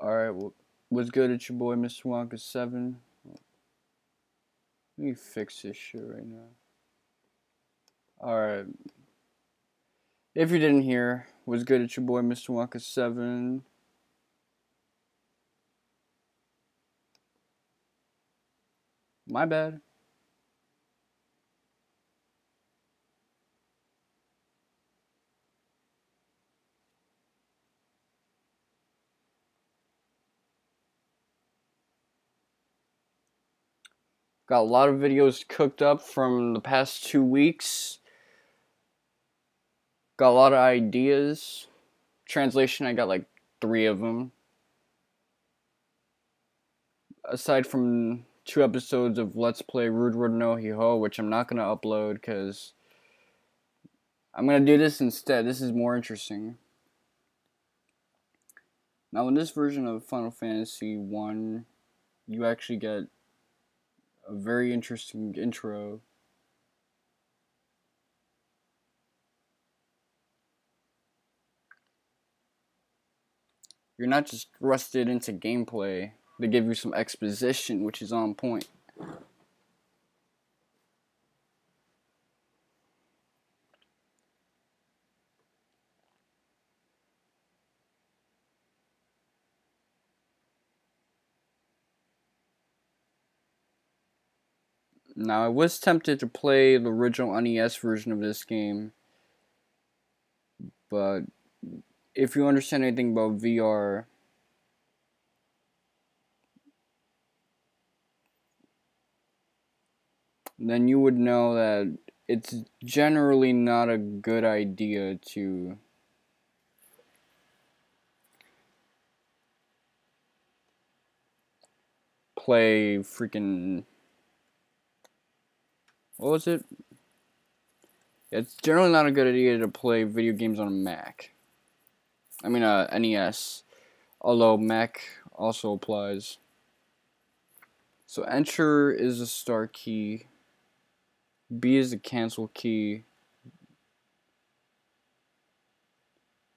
Alright, what's good? It's your boy, Mr. Wonka7. Let me fix this shit right now. Alright. If you didn't hear, what's good? It's your boy, Mr. Wonka7. My bad. Got a lot of videos cooked up from the past 2 weeks. Got a lot of ideas. Translation, I got like 3 of them. Aside from 2 episodes of Let's Play Rude World no Hi-Ho, which I'm not going to upload because I'm going to do this instead. This is more interesting. Now, in this version of Final Fantasy 1, you actually get a very interesting intro. You're not just thrusted into gameplay. They give you some exposition, which is on point. Now, I was tempted to play the original NES version of this game, but if you understand anything about VR, then you would know that it's generally not a good idea to play freaking... What was it? It's generally not a good idea to play video games on a Mac. I mean, NES. Although Mac also applies. So enter is the start key. B is the cancel key.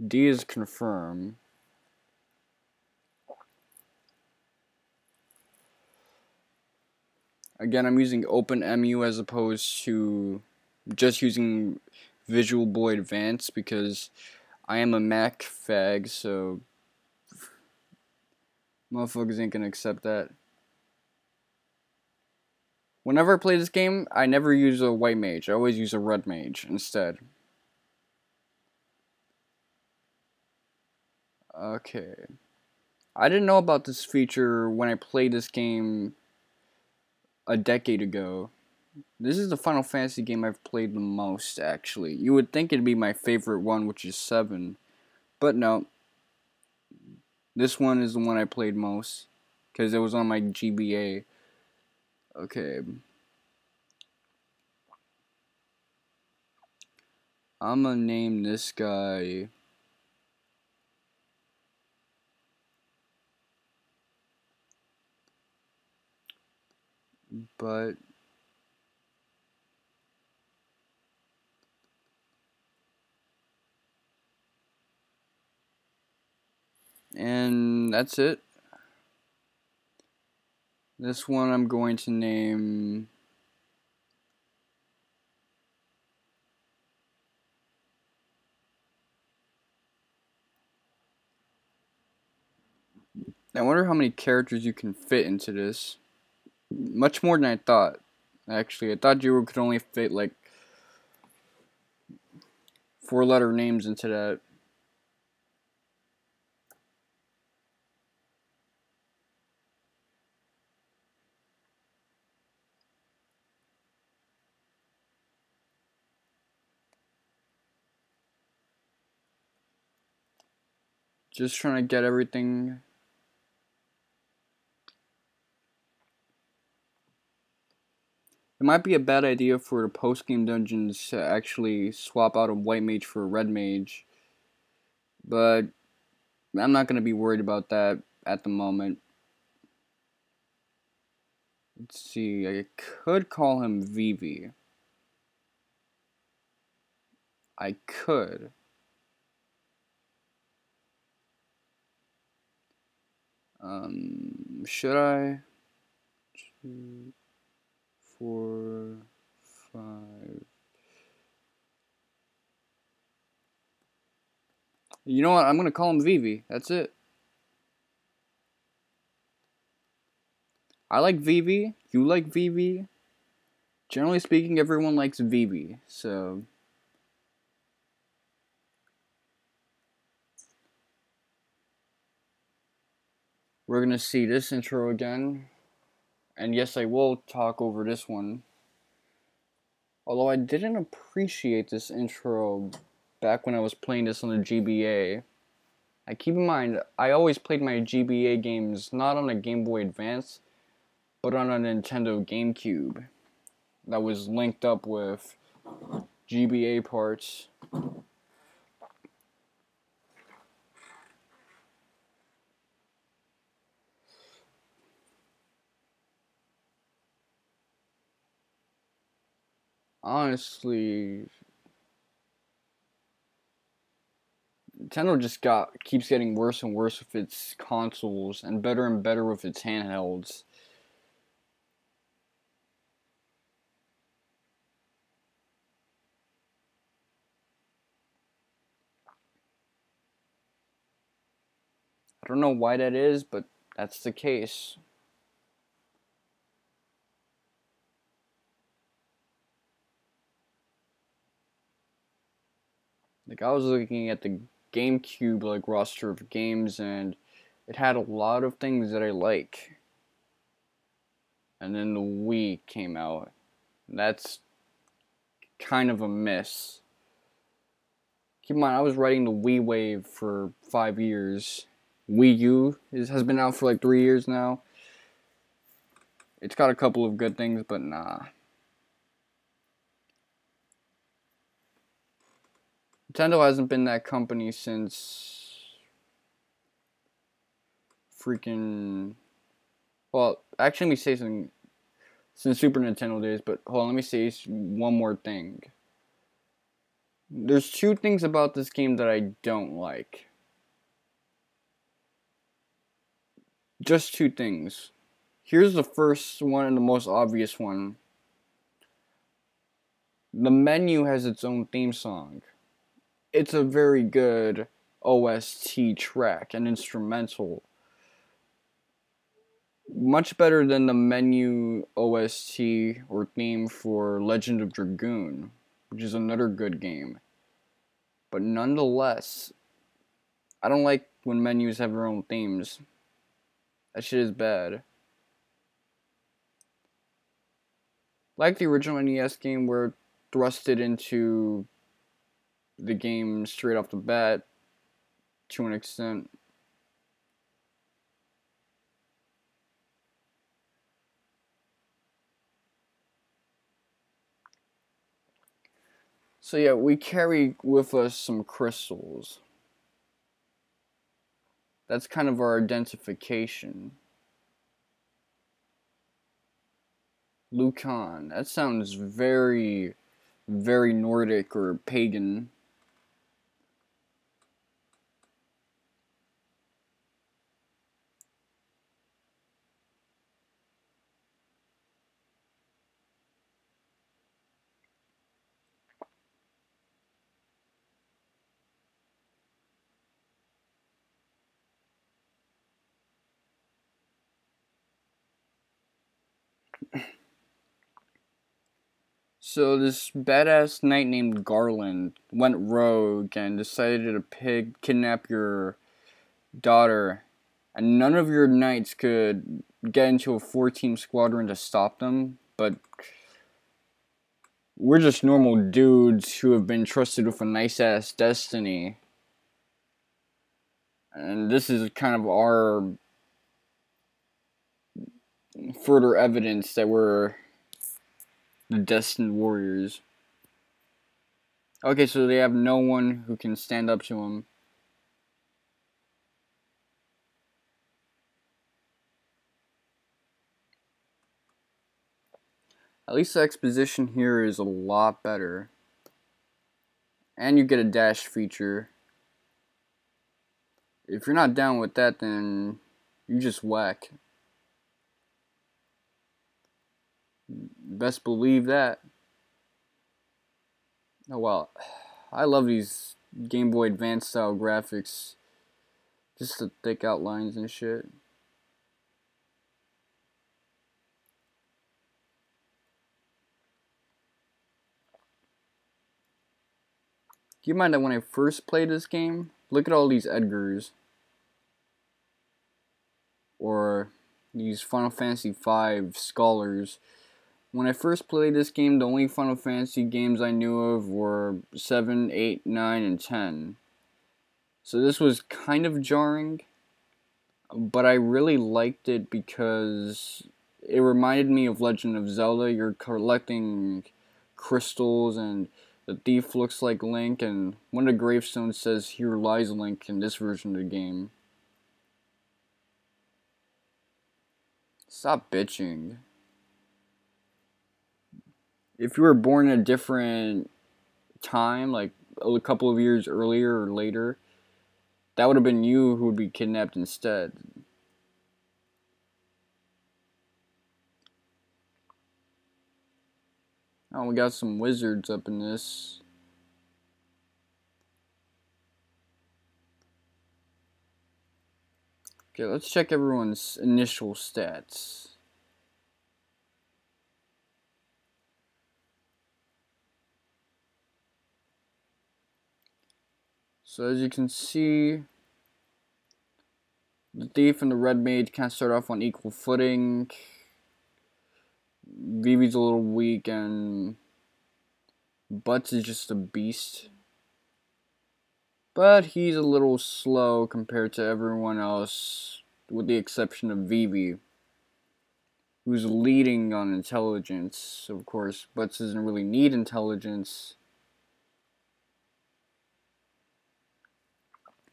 D is confirm. Again, I'm using OpenEMU as opposed to just using Visual Boy Advance because I am a Mac fag, so motherfuckers ain't gonna accept that. Whenever I play this game, I never use a white mage. I always use a red mage instead. Okay. I didn't know about this feature when I played this game a decade ago. This is the Final Fantasy game I've played the most, actually. You would think it'd be my favorite one, which is 7. But no. This one is the one I played most. Because it was on my GBA. Okay. I'm gonna name this guy... But... And that's it. This one I'm going to name... I wonder how many characters you can fit into this. Much more than I thought. Actually, I thought you could only fit like 4-letter names into that. Just trying to get everything. It might be a bad idea for the post-game dungeons to actually swap out a white mage for a red mage. But I'm not going to be worried about that at the moment. Let's see, I could call him Vivi. I could. Should I? 2, 4, 5. You know what? I'm gonna call him Vivi. That's it. I like Vivi. You like Vivi. Generally speaking, everyone likes Vivi. So we're gonna see this intro again. And yes, I will talk over this one. Although I didn't appreciate this intro back when I was playing this on the GBA. I keep in mind, I always played my GBA games not on a Game Boy Advance, but on a Nintendo GameCube that was linked up with GBA parts. Honestly, Nintendo just keeps getting worse and worse with its consoles and better with its handhelds. I don't know why that is, but that's the case. Like, I was looking at the GameCube like roster of games, and it had a lot of things that I like. And then the Wii came out. That's kind of a miss. Keep in mind, I was riding the Wii wave for 5 years. Wii U has been out for like 3 years now. It's got a couple of good things, but nah. Nintendo hasn't been that company since freaking. Well, actually, let me say something. Since Super Nintendo days, but hold on, let me say one more thing. There's 2 things about this game that I don't like. Just 2 things. Here's the first one and the most obvious one. The menu has its own theme song. It's a very good OST track and instrumental. Much better than the menu OST or theme for Legend of Dragoon, which is another good game. But nonetheless, I don't like when menus have their own themes. That shit is bad. Like the original NES game where it thrusted into the game straight off the bat to an extent. So yeah, we carry with us some crystals. That's kind of our identification. Lucan. That sounds very, very Nordic or pagan. So this badass knight named Garland went rogue and decided to kidnap your daughter, and none of your knights could get into a 4-team squadron to stop them, but we're just normal dudes who have been trusted with a nice-ass destiny. And this is kind of our further evidence that we're the destined warriors. Okay, so they have no one who can stand up to them. At least the exposition here is a lot better. And you get a dash feature. If you're not down with that, then You just whack. Best believe that. Oh wow. I love these Game Boy Advance style graphics. Just the thick outlines and shit. Keep in mind that when I first played this game, look at all these Edgars. Or these Final Fantasy V scholars. When I first played this game, the only Final Fantasy games I knew of were 7, 8, 9, and 10. So this was kind of jarring, but I really liked it because it reminded me of Legend of Zelda. You're collecting crystals, and the thief looks like Link, and one of the gravestones says, "Here lies Link," in this version of the game. Stop bitching. If you were born in a different time, like a couple of years earlier or later, that would have been you who would be kidnapped instead. Oh, we got some wizards up in this. Okay, let's check everyone's initial stats. So as you can see, the thief and the red mage kind of start off on equal footing. Vivi's a little weak, and Butts is just a beast. But he's a little slow compared to everyone else, with the exception of Vivi, who's leading on intelligence. Of course, Butts doesn't really need intelligence.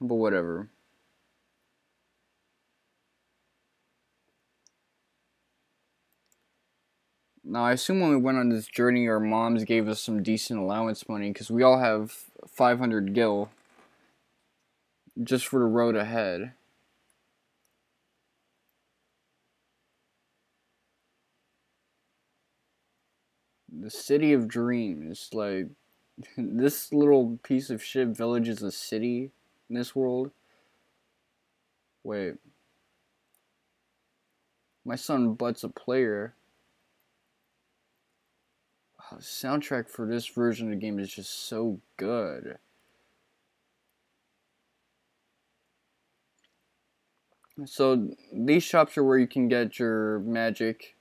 But whatever. Now, I assume when we went on this journey, our moms gave us some decent allowance money, because we all have 500 gil just for the road ahead. The City of Dreams, like, this little piece of shit village is a city in this world. Wait. My son Butts a player. Oh, the soundtrack for this version of the game is just so good. So, these shops are where you can get your magic.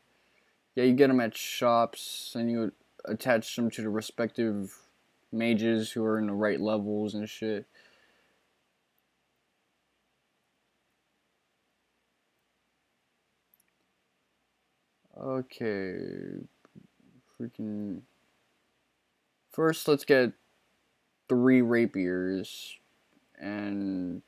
Yeah, you get them at shops, and you attach them to the respective mages who are in the right levels and shit. Okay, freaking. First, let's get 3 rapiers, and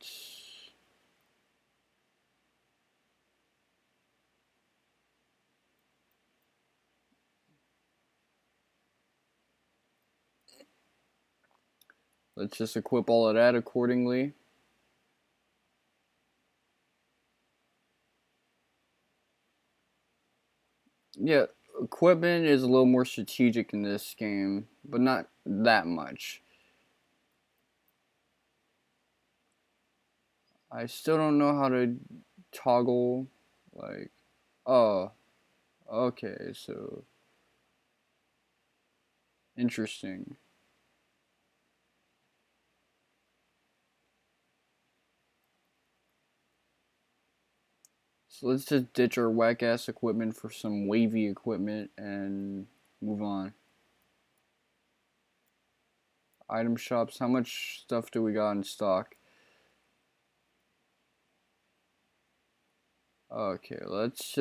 let's just equip all of that accordingly. Yeah, equipment is a little more strategic in this game, but not that much. I still don't know how to toggle, like, oh, okay, so, interesting. So let's just ditch our whack-ass equipment for some wavy equipment and move on. Item shops, how much stuff do we got in stock? Okay, let's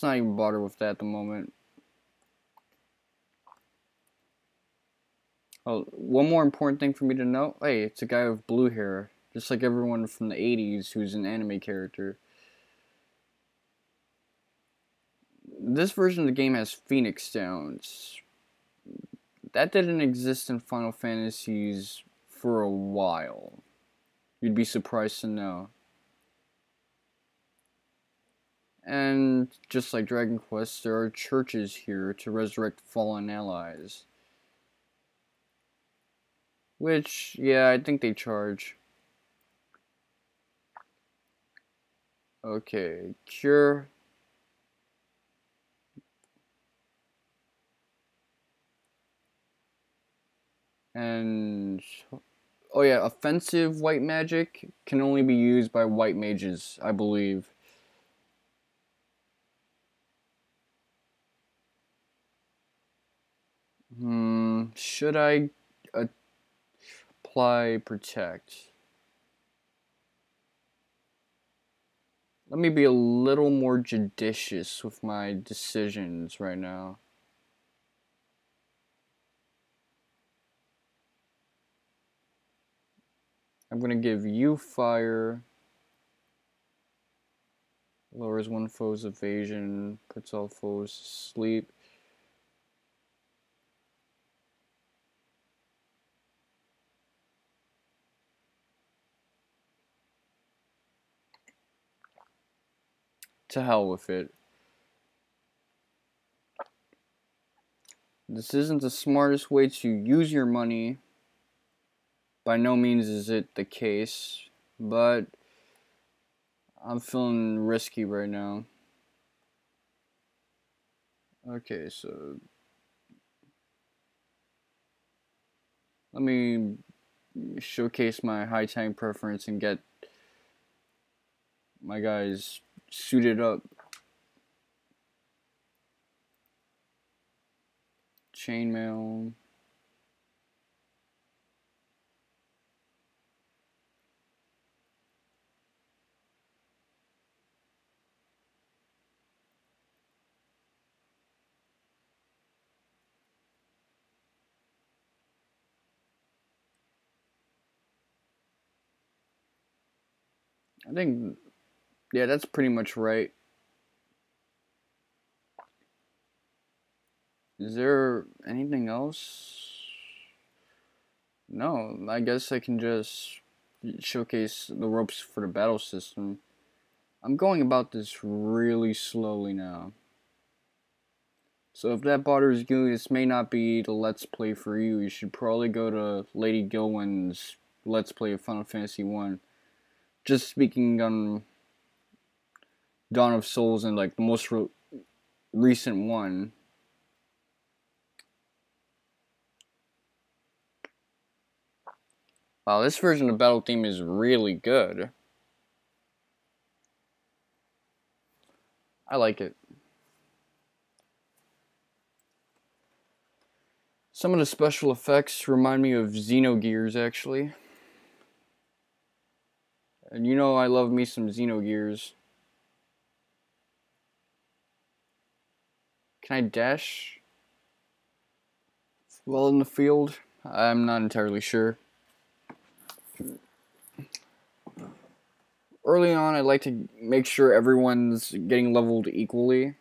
not even bother with that at the moment. Oh, one more important thing for me to know. Hey, it's a guy with blue hair, just like everyone from the 80s who's an anime character. This version of the game has Phoenix Stones. That didn't exist in Final Fantasies for a while. You'd be surprised to know. And just like Dragon Quest, there are churches here to resurrect fallen allies. Which, yeah, I think they charge. Okay, cure. And, oh yeah, offensive white magic can only be used by white mages, I believe. Should I apply protect? Let me be a little more judicious with my decisions right now. I'm gonna give you fire. Lowers one foe's evasion, puts all foes to sleep. To hell with it. This isn't the smartest way to use your money. By no means is it the case, but I'm feeling risky right now. Okay, so let me showcase my high tank preference and get my guys suited up. Chainmail. I think, yeah, that's pretty much right. Is there anything else? No, I guess I can just showcase the ropes for the battle system. I'm going about this really slowly now. So if that bothers you, this may not be the Let's Play for you. You should probably go to Lady Gilwen's Let's Play of Final Fantasy 1. Just speaking on Dawn of Souls and like the most recent one. Wow, this version of Battle Theme is really good. I like it. Some of the special effects remind me of Xenogears, actually. And you know I love me some Xenogears. Can I dash while in the field? I'm not entirely sure. Early on, I like to make sure everyone's getting leveled equally.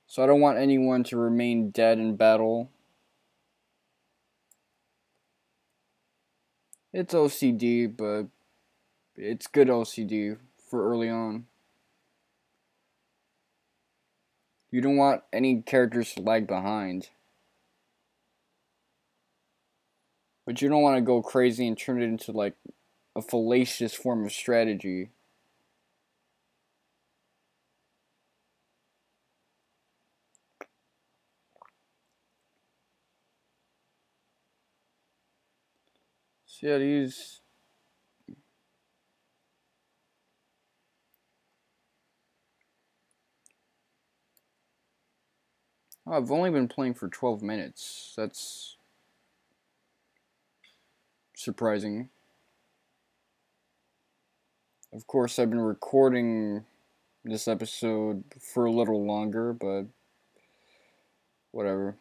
So I don't want anyone to remain dead in battle. It's OCD, but it's good OCD for early on. You don't want any characters to lag behind. But you don't want to go crazy and turn it into like a fallacious form of strategy. So yeah, these... Oh, I've only been playing for 12 minutes. That's surprising. Of course, I've been recording this episode for a little longer, but whatever.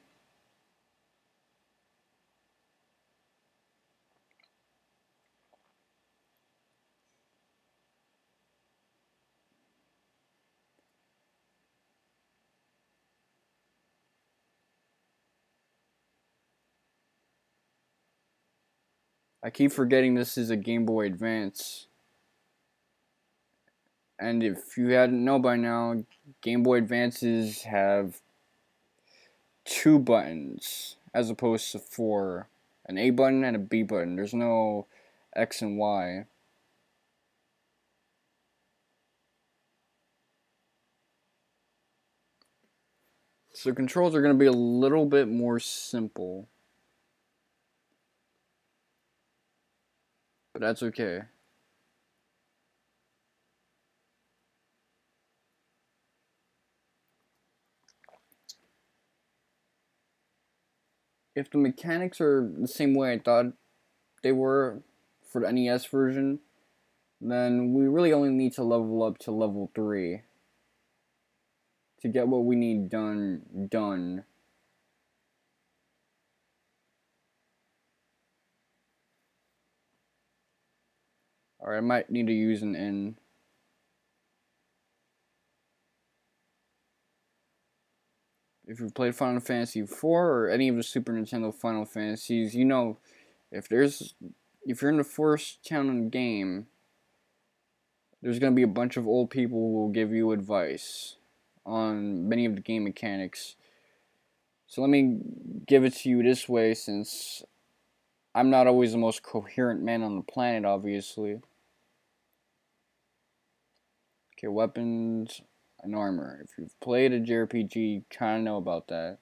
I keep forgetting this is a Game Boy Advance. And if you hadn't know by now, Game Boy Advances have 2 buttons as opposed to 4. An A button and a B button. There's no X and Y. So controls are going to be a little bit more simple. But that's okay. If the mechanics are the same way I thought they were for the NES version, then we really only need to level up to level 3 to get what we need done. Alright, I might need to use an N. If you've played Final Fantasy IV or any of the Super Nintendo Final Fantasies, you know if you're in the first town in the game, there's going to be a bunch of old people who will give you advice on many of the game mechanics. So let me give it to you this way, since I'm not always the most coherent man on the planet, obviously. Okay, weapons and armor. If you've played a JRPG, you kind of know about that.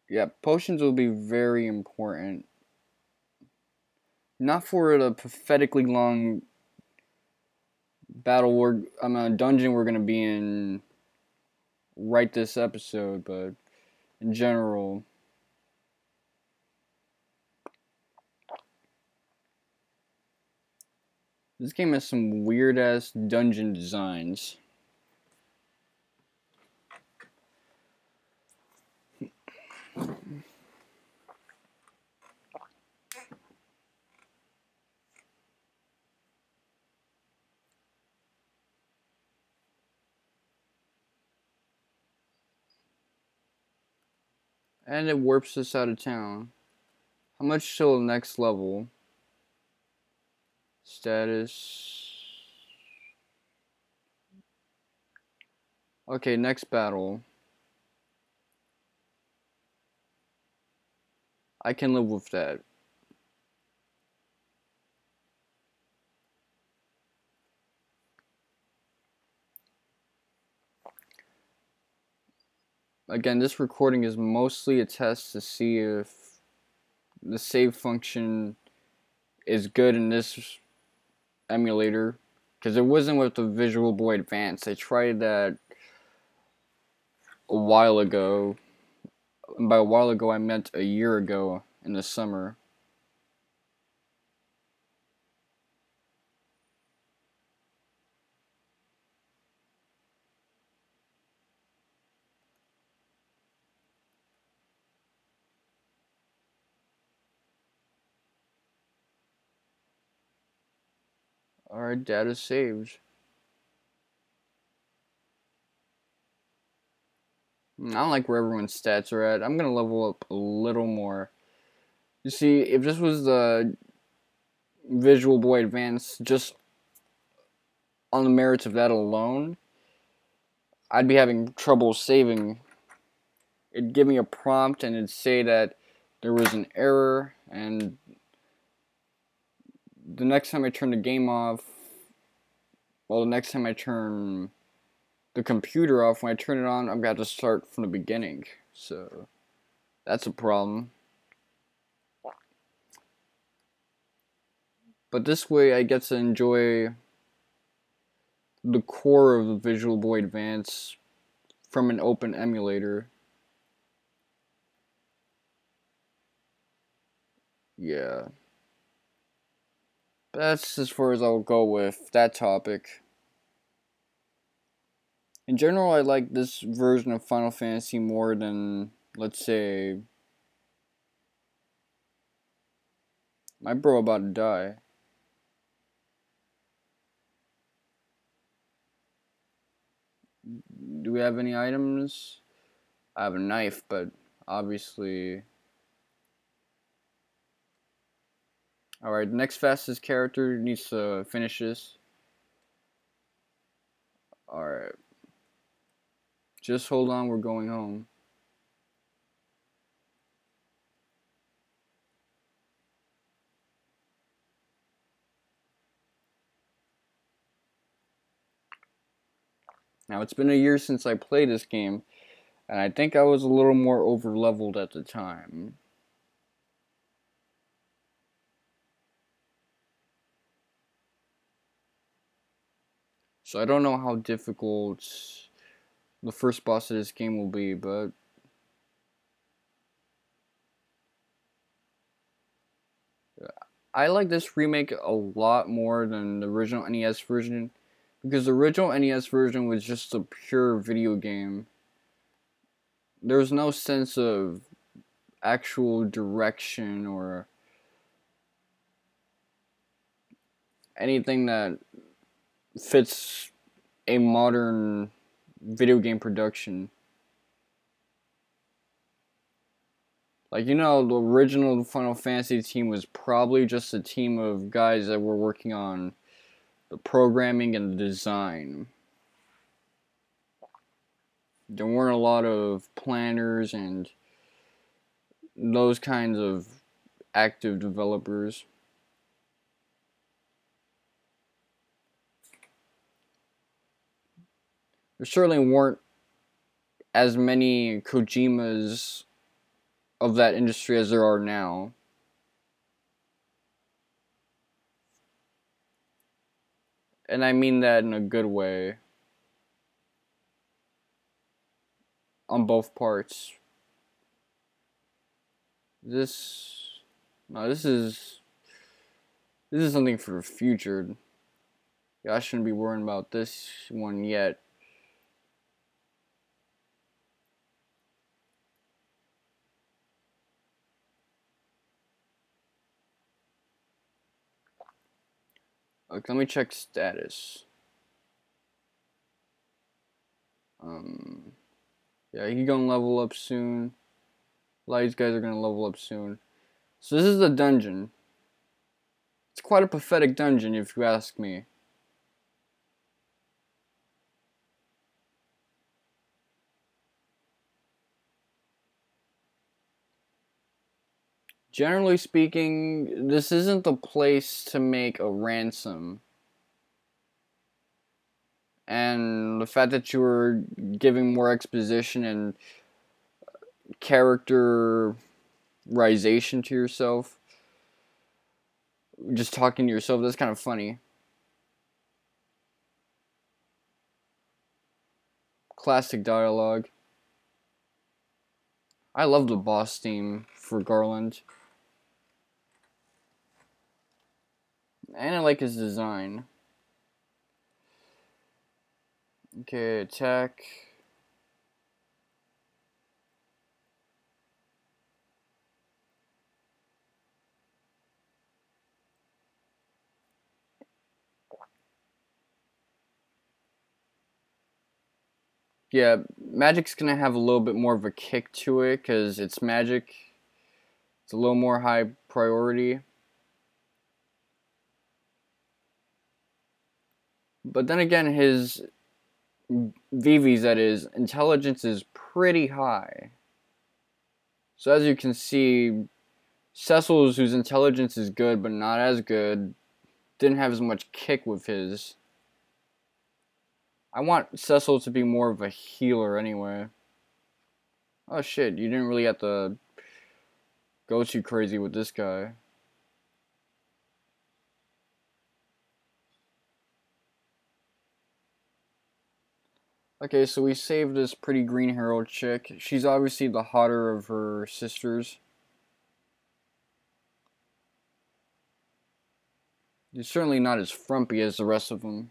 Yeah, potions will be very important. Not for the pathetically long dungeon we're gonna be in right this episode, but in general. This game has some weird ass dungeon designs. And it warps us out of town. How much till the next level? Status. Okay, next battle. I can live with that. Again, this recording is mostly a test to see if the save function is good in this emulator, because it wasn't with the Visual Boy Advance. I tried that a while ago, and by a while ago I meant a year ago in the summer. Alright, data saved. I don't like where everyone's stats are at. I'm gonna level up a little more. You see, if this was the Visual Boy Advance, just on the merits of that alone, I'd be having trouble saving. It'd give me a prompt and it'd say that there was an error, and the next time I turn the game off, well, the next time I turn the computer off, when I turn it on, I'm going to have to start from the beginning. So, that's a problem. But this way, I get to enjoy the core of the Visual Boy Advance from an open emulator. Yeah. That's as far as I'll go with that topic. In general, I like this version of Final Fantasy more than let's say, my bro about to die. Do we have any items? I have a knife, but obviously... Alright, the next fastest character needs to finish this. Alright. Just hold on, we're going home. Now, it's been a year since I played this game, and I think I was a little more over-leveled at the time. So I don't know how difficult the first boss of this game will be, but I like this remake a lot more than the original NES version, because the original NES version was just a pure video game. There was no sense of actual direction or anything that fits a modern video game production. Like, you know, the original Final Fantasy team was probably just a team of guys that were working on the programming and the design. There weren't a lot of planners and those kinds of active developers. There certainly weren't as many Kojimas of that industry as there are now. And I mean that in a good way. On both parts. This... No, this is something for the future. Yeah, I shouldn't be worrying about this one yet. Okay, let me check status. Yeah, he's gonna level up soon. A lot of these guys are gonna level up soon. So this is the dungeon. It's quite a pathetic dungeon, if you ask me. Generally speaking, this isn't the place to make a ransom. And the fact that you were giving more exposition and characterization to yourself, just talking to yourself, that's kind of funny. Classic dialogue. I love the boss theme for Garland. And I like his design. Okay, attack. Yeah, magic's gonna have a little bit more of a kick to it because it's magic. It's a little more high priority. But then again, his Vivi's, that is, intelligence is pretty high. So as you can see, Cecil's, whose intelligence is good but not as good, didn't have as much kick with his. I want Cecil to be more of a healer anyway. Oh shit, you didn't really have to go too crazy with this guy. Okay, so we saved this pretty green herald chick. She's obviously the hotter of her sisters. She's certainly not as frumpy as the rest of them.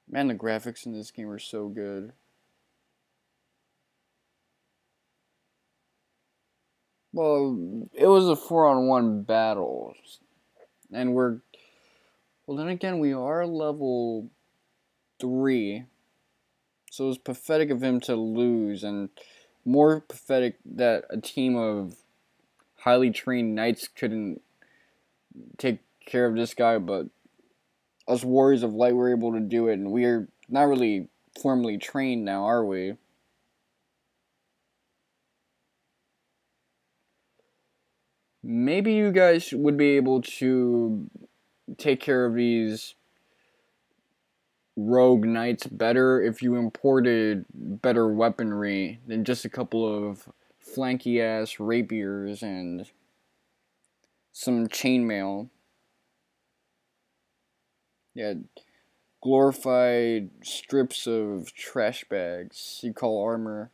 Man, the graphics in this game are so good. Well, it was a 4-on-1 battle, and well. Then again, we are level 3, so it was pathetic of him to lose, and more pathetic that a team of highly trained knights couldn't take care of this guy, but us warriors of light were able to do it, and we are not really formally trained now, are we? Maybe you guys would be able to take care of these rogue knights better if you imported better weaponry than just a couple of flanky ass rapiers and some chainmail. Yeah, glorified strips of trash bags you call armor.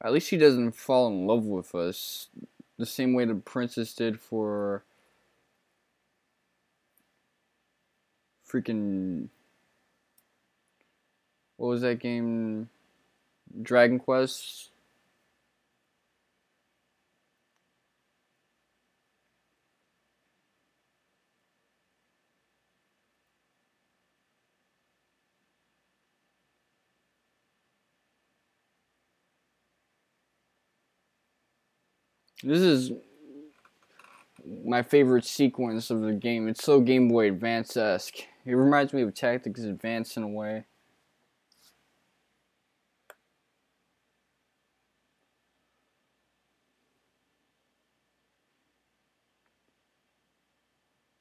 At least she doesn't fall in love with us the same way the princess did for freaking, what was that game? Dragon Quest? This is my favorite sequence of the game. It's so Game Boy Advance-esque. It reminds me of Tactics Advance in a way.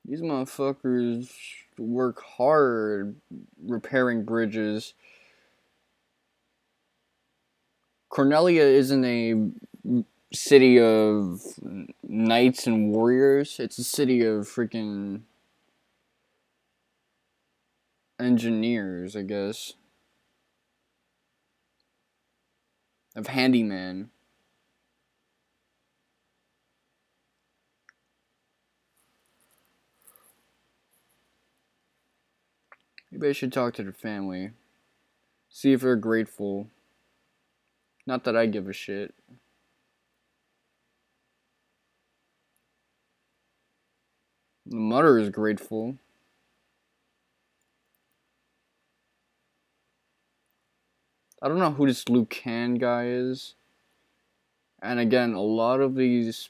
These motherfuckers work hard repairing bridges. Cornelia isn't a city of knights and warriors. It's a city of freaking engineers, I guess. Of handyman. Maybe I should talk to the family. See if they're grateful. Not that I give a shit. The mother is grateful. I don't know who this Liu Kang guy is. And again, a lot of these...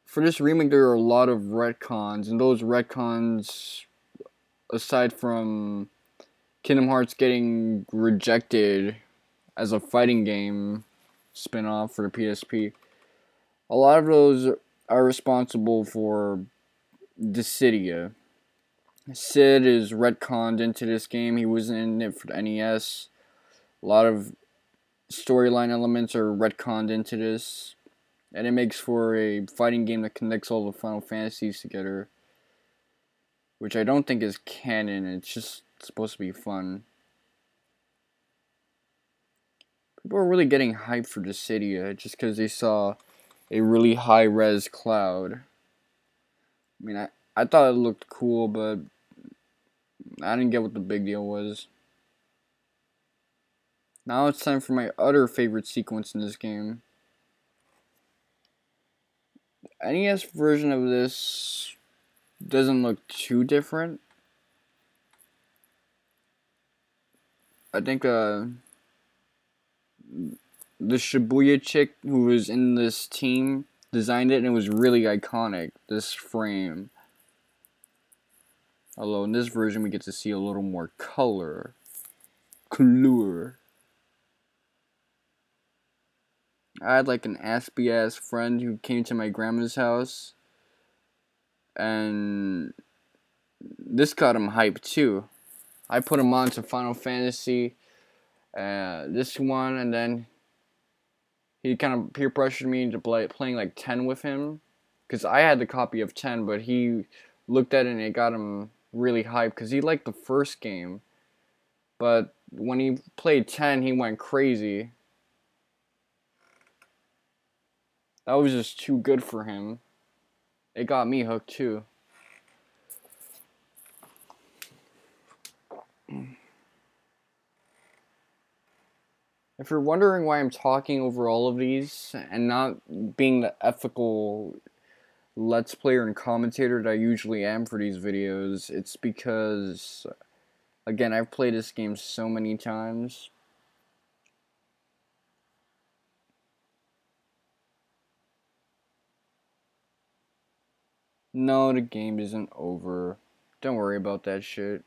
For this remake, there are a lot of retcons. And those retcons, aside from Kingdom Hearts getting rejected as a fighting game spin-off for the PSP, a lot of those are responsible for Dissidia. Sid is retconned into this game. He wasn't in it for the NES. A lot of storyline elements are retconned into this. And it makes for a fighting game that connects all the Final Fantasies together. Which I don't think is canon. It's just supposed to be fun. People are really getting hyped for Dissidia just because they saw a really high-res Cloud. I mean, I thought it looked cool, but I didn't get what the big deal was. Now it's time for my other favorite sequence in this game. NES version of this doesn't look too different. I think the Shibuya chick who was in this team designed it, and it was really iconic, this frame. Although in this version we get to see a little more color. I had like an aspy ass friend who came to my grandma's house, and this got him hyped too. I put him on to Final Fantasy, this one, and then he kind of peer pressured me into playing like 10 with him, because I had the copy of 10, but he looked at it and it got him really hyped because he liked the first game. But when he played 10, he went crazy. That was just too good for him. It got me hooked too. If you're wondering why I'm talking over all of these and not being the ethical Let's Player and commentator that I usually am for these videos, it's because, again, I've played this game so many times. No, the game isn't over. Don't worry about that shit.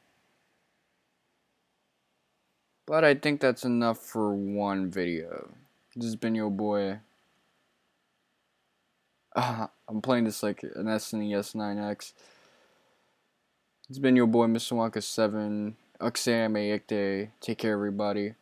But I think that's enough for one video. This has been your boy. I'm playing this like an SNES 9X. It's been your boy, Mr. Wonka 7. Uxame Ikte. Take care, everybody.